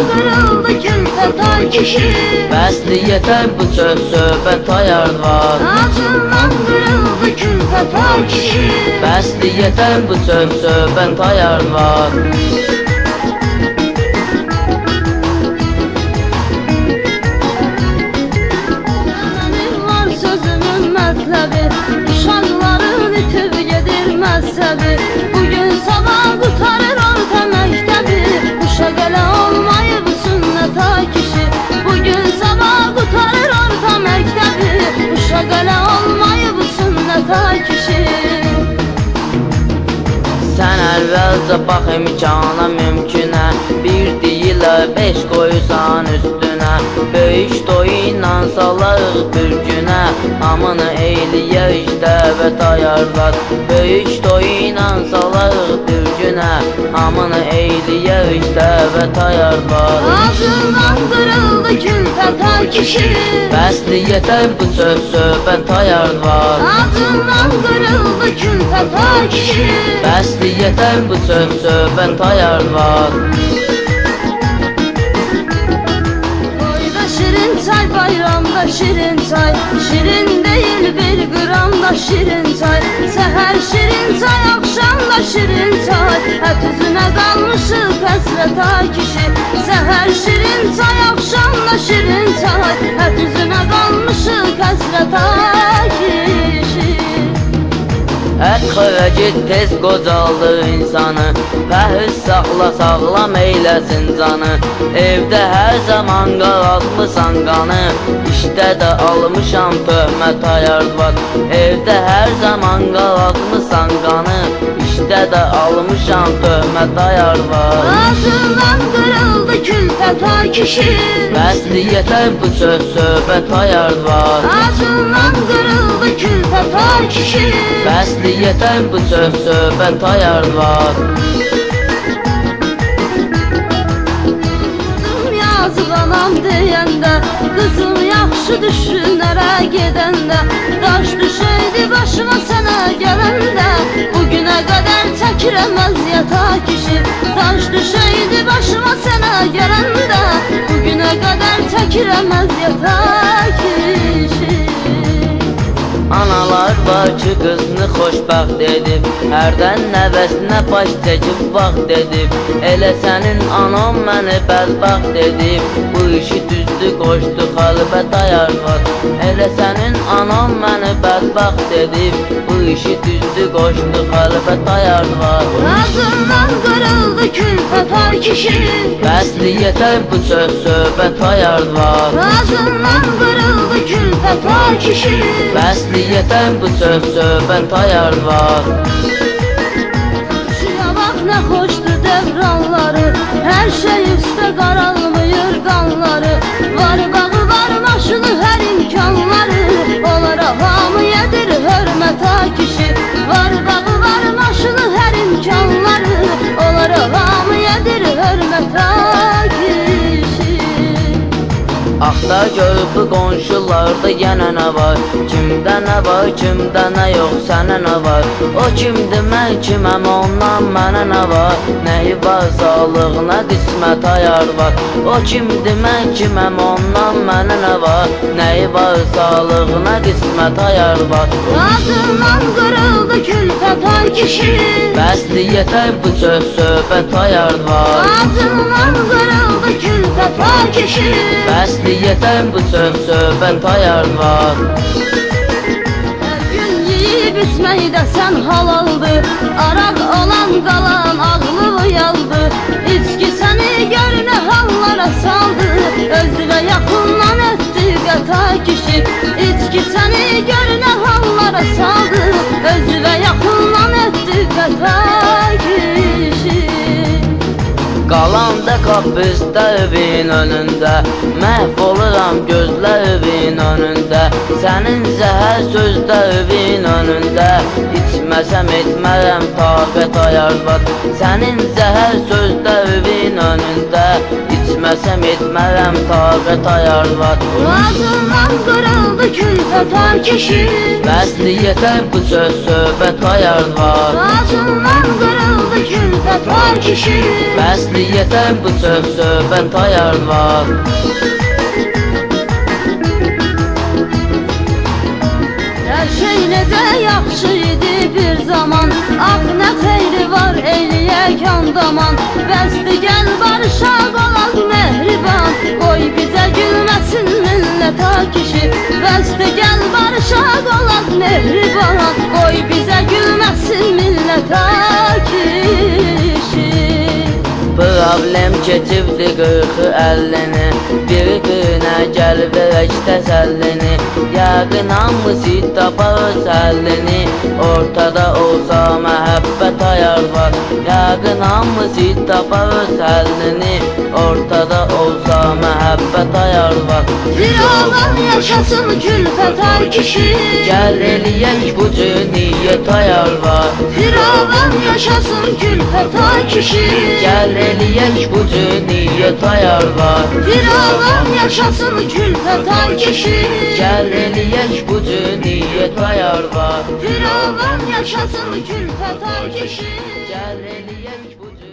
qırıldı külfət ay kişi. Bəsdir yetər bu söz söhbət ay arvad. Acından qırıldı külfət ay kişi. Bəsdir yetər bu söz söhbət ay arvad. Mənim var sözümün mətləbi, uşaqların itib gedir məzhəbi. Bugün sabah qutarır orta məktəbi, uşaq elə olmayıb sünnət ay kişi. Bugün sabah qutarır orta məktəbi, uşaq elə olmayıb sünnət ay kişi. Sən əvvəlcə bax imkana mümkünə, bir deyilər 5 qoysan üstünə. Böyük toyuyla salarıq bir günə, hamını eyləyək dəvət ayarlar. Böyük toyuyla salarıq bir günə, hamını eyləyək dəvət ayarlar. Ağzından qırıldı külfət ay kişi. Bəsdir yetər bu söz söhbət ayarlar. Ağzından qırıldı külfət ay kişi. Bəsdir yetər bu söz söhbət ayarlar. Toyda şirin çay, bayramda şirin çay, şirin değil bir gram da şirin çay. Səhər şirin çay, akşamda şirin çay, hət üzünə qalmışıq həsrət ay kişi. Səhər şirin çay, akşamda şirin çay, hət üzünə qalmışıq həsrət ay kişi. Ət xörəcit tez qocaldır insanı, pəhriz saxla sağlam eyləsin canı. Evdə hər zaman qaraltmısan qanı, işdə də almışam töhmət ayarvat. Evdə hər zaman qaraltmısan qanı, işdə də almışam töhmət ayarvat. Ağzından qırıldı külfət ay kişi. Bəsdir yetər bu söz söhbət ayarvat. Ağzından qırıldı külfət ay kişi. Bəsdir yetər bu söz söhbət ayarvat. Yazıq anam deyəndə, qızım yaxşı düşünərə gedəndə, daş düşəydi başıma sənə gələndə, bugünə qədər çəkirəm əziyyət ay kişi. Daş düşəydi başıma sənə gələndə, bugünə qədər çəkirəm əziyyət ay kişi. Analar var ki qızını xoşbəxt edib, hərdən nəvəsinə baş çəkib vaxt edib. Elə sənin anan məni bədbəxt edib, bu işi düzdü qoşdu xəlbət ayarvat. Elə sənin anan məni bədbəxt edib, bu işi düzdü qoşdu xəlbət ayarvat. Ağzından qırıldı külfət ay kişi. Bəsdir yetər bu söz söhbət ayarvat. Ağzından qırıldı külfət ay kişi. Bəsdir yetər bu söz söhbət ayarvat. Şuya bax nə xoşdur devranları, hər şey üstə qaralmıyır qanları. Var bağı var maşını hər imkanları, onlara hamı yedir hörmət ay kişi. Var bağı var maşını hər imkanları, onlara hamı yedir hörmət ay kişi. Axtar gör bu qonşularda yenə nə var, kimdə nə var, kimdə nə yox, sənə nə var. O kimdir, mən kiməm, ondan mənə nə var, nəyi var, sağlığına qismət ayar var. O kimdir, mən kiməm, ondan mənə nə var, nəyi var, sağlığına qismət ayar var. Ağzından qırıldı külfət ay kişi. Bəsdir yetər bu söz söhbət ayar var. Ağzından qırıldı külfət ay kişi. Bəsdir yetər bu söz söhbət ayar var. Hər gün yeyib içməkdə sən halaldır, araq olan qalan ağlı uyaldı. İçki səni görünə hallara saldı, özünə yaxından etdi qətay kişi. İçki səni görünə hallara saldı, özünə yaxından etdi qətay kişi. Qalanda qapısda evin önündə, məhv oluram gözlər evin önündə. Sənin zəhər sözdə evin önündə, içməsəm etmərəm taqət ayarvat. Sənin zəhər sözdə evin önündə, içməsəm etmərəm taqət ayarvat. Ağzından qırıldı külfət ay kişi. Bəsdir yetər bu söz söhbət ayarvat. Ağzından qırıldı külfət külfət ay kişi. Bəsli yetər bu söz söhbət ayar var. Hər şey necə yaxşı idi bir zaman, ah nə xeyri var eləyək andaman. Bəsdi gəl barışaq olaq mehriban, qoy bizə gülməsin millət ay kişi. Bəsdi gəl barışaq olaq mehriban, qoy bizə gülməsin millət ay kişi. Problem keçibdi 40-50-ni, bir-birinə gəl verək təsəllini. Yəqin hamısı tapar səllini, ortada olsa məhəbbət ayar var. Yəqin hamısı tapar səllini, ortada olsa məhəbbət ayar var. Firavan yaşasın külfət ay kişi. Gəl eləyək bu cür niyyət ayar var. Firavan yaşasın külfət ay kişi. Gəl eləyək bu cür niyyət ayar var. Firavan yaşasın külfət ay kişi. Gəl eləyək bu cür niyyət ayar var. Firavan yaşasın külfət ay kişi. Gəl eləyək bu cür